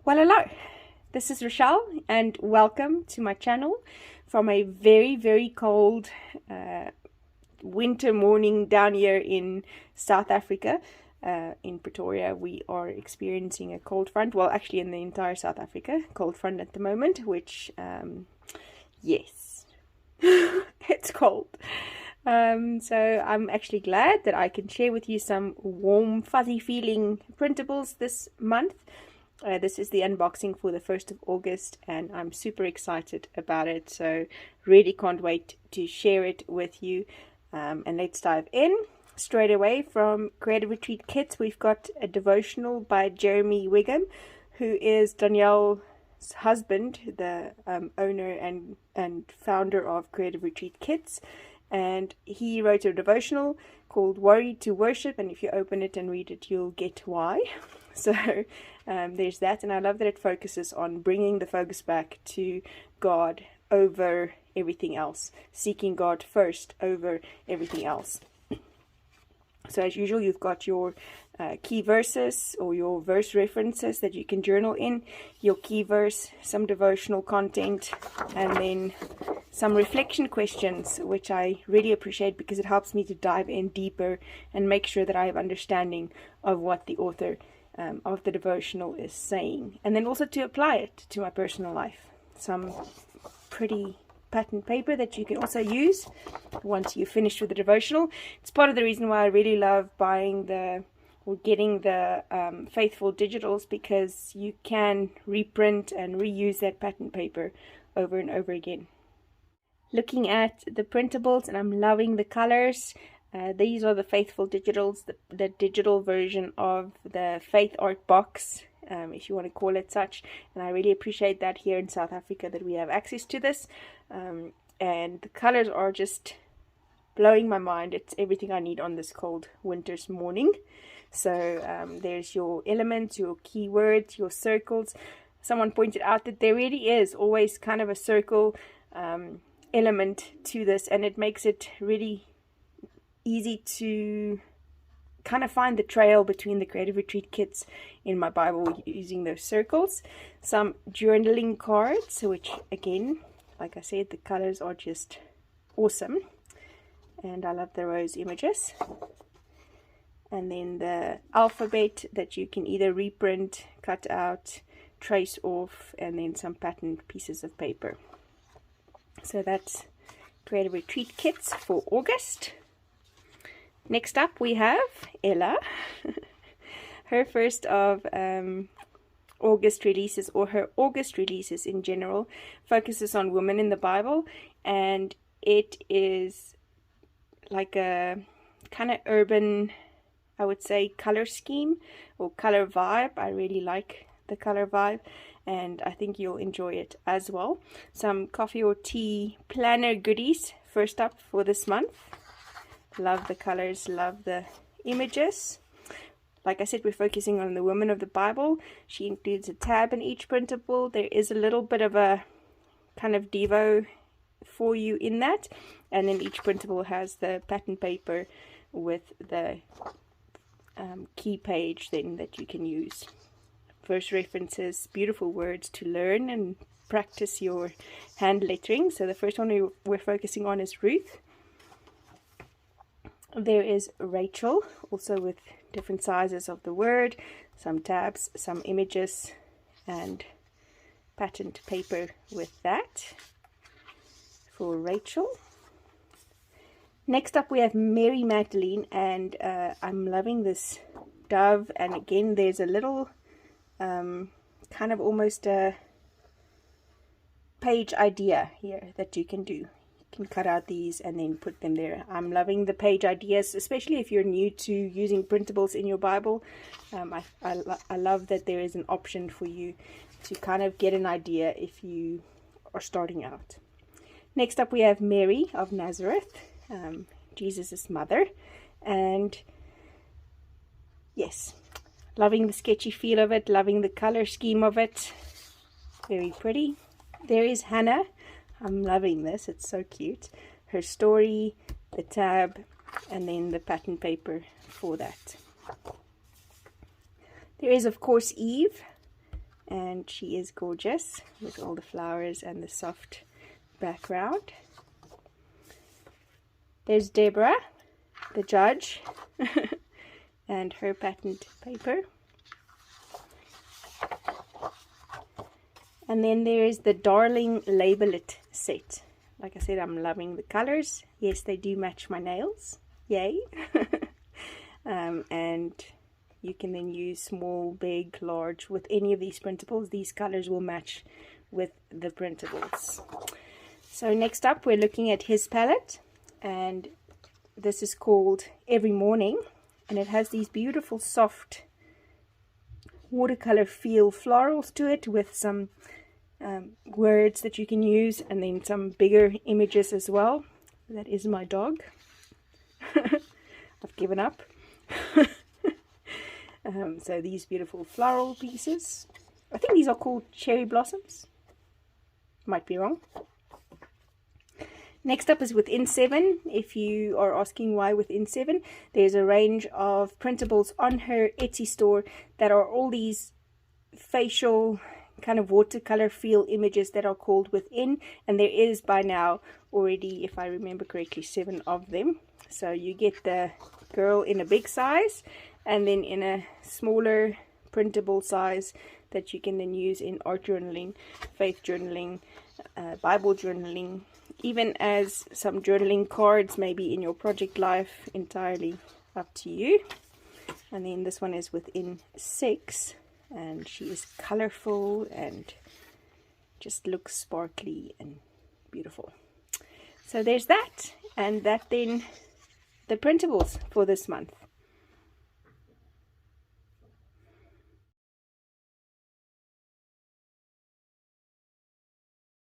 Well, hello, this is Rochelle, and welcome to my channel from a very, very cold winter morning down here in South Africa. In Pretoria, we are experiencing a cold front. Well, actually, in the entire South Africa, cold front at the moment, which, yes, it's cold. So I'm actually glad that I can share with you some warm, fuzzy feeling printables this month. This is the unboxing for the 1st of August, and I'm super excited about it, so really can't wait to share it with you. And let's dive in straight away. From Creative Retreat Kits, we've got a devotional by Jeremy Wigham, who is Danielle's husband, the owner and founder of Creative Retreat Kits. And he wrote a devotional called Worry to Worship, and if you open it and read it, you'll get why. So there's that, and I love that it focuses on bringing the focus back to God over everything else, seeking God first over everything else. So as usual, you've got your key verses or your verse references that you can journal in, your key verse, some devotional content, and then some reflection questions, which I really appreciate because it helps me to dive in deeper and make sure that I have understanding of what the author of the devotional is saying, and then also to apply it to my personal life. Some pretty pattern paper that you can also use once you're finished with the devotional. It's part of the reason why I really love buying or getting the Faithful Digitals, because you can reprint and reuse that pattern paper over and over again. Looking at the printables, and I'm loving the colors. These are the Faithful Digitals, the digital version of the Faith Art Box, if you want to call it such. And I really appreciate that here in South Africa that we have access to this. And the colors are just blowing my mind. It's everything I need on this cold winter's morning. So there's your elements, your keywords, your circles. Someone pointed out that there really is always kind of a circle element to this, and it makes it really easy to kind of find the trail between the Creative Retreat Kits in my Bible using those circles. Some journaling cards, which again, like I said, the colors are just awesome, and I love the rose images. And then the alphabet that you can either reprint, cut out, trace off, and then some patterned pieces of paper. So that's Creative Retreat Kits for August. Next up we have Ella. Her first of August releases, or her August releases in general, focuses on women in the Bible, and it is like a kind of urban, I would say, color scheme or color vibe. I really like the color vibe, and I think you'll enjoy it as well. Some coffee or tea planner goodies first up for this month. Love the colors, love the images. Like I said, we're focusing on the women of the Bible. She includes a tab in each printable. There is a little bit of a kind of devo for you in that, and then each printable has the pattern paper with the key page then that you can use. Verse references, beautiful words to learn and practice your hand lettering. So the first one we're focusing on is Ruth. There is Rachel, also with different sizes of the word, some tabs, some images, and patterned paper with that for Rachel. Next up we have Mary Magdalene, and I'm loving this dove, and again there's a little kind of almost a page idea here that you can do. Can cut out these and then put them there. I'm loving the page ideas, especially if you're new to using printables in your Bible. I love that there is an option for you to kind of get an idea if you are starting out. Next up we have Mary of Nazareth, Jesus' mother, and yes, loving the sketchy feel of it, loving the color scheme of it, very pretty. There is Hannah. I'm loving this, it's so cute. Her story, the tab, and then the pattern paper for that. There is, of course, Eve, and she is gorgeous with all the flowers and the soft background. There's Deborah, the judge, and her patterned paper. And then there is the Darling Label It set. Like I said, I'm loving the colors. Yes, they do match my nails. Yay! And you can then use small, big, large with any of these printables. These colors will match with the printables. So next up, we're looking at his palette, and this is called Every Morning, and it has these beautiful soft watercolor feel florals to it with some words that you can use, and then some bigger images as well. That is my dog. I've given up. So these beautiful floral pieces, I think these are called cherry blossoms, might be wrong. Next up is Within 7. If you are asking why Within 7, there's a range of printables on her Etsy store that are all these facial kind of watercolor feel images that are called Within, and there is by now already, if I remember correctly, 7 of them. So you get the girl in a big size, and then in a smaller printable size that you can then use in art journaling, faith journaling, Bible journaling, even as some journaling cards maybe in your project life, entirely up to you. And then this one is Within 6, and she is colorful and just looks sparkly and beautiful. So there's that, and that then the printables for this month.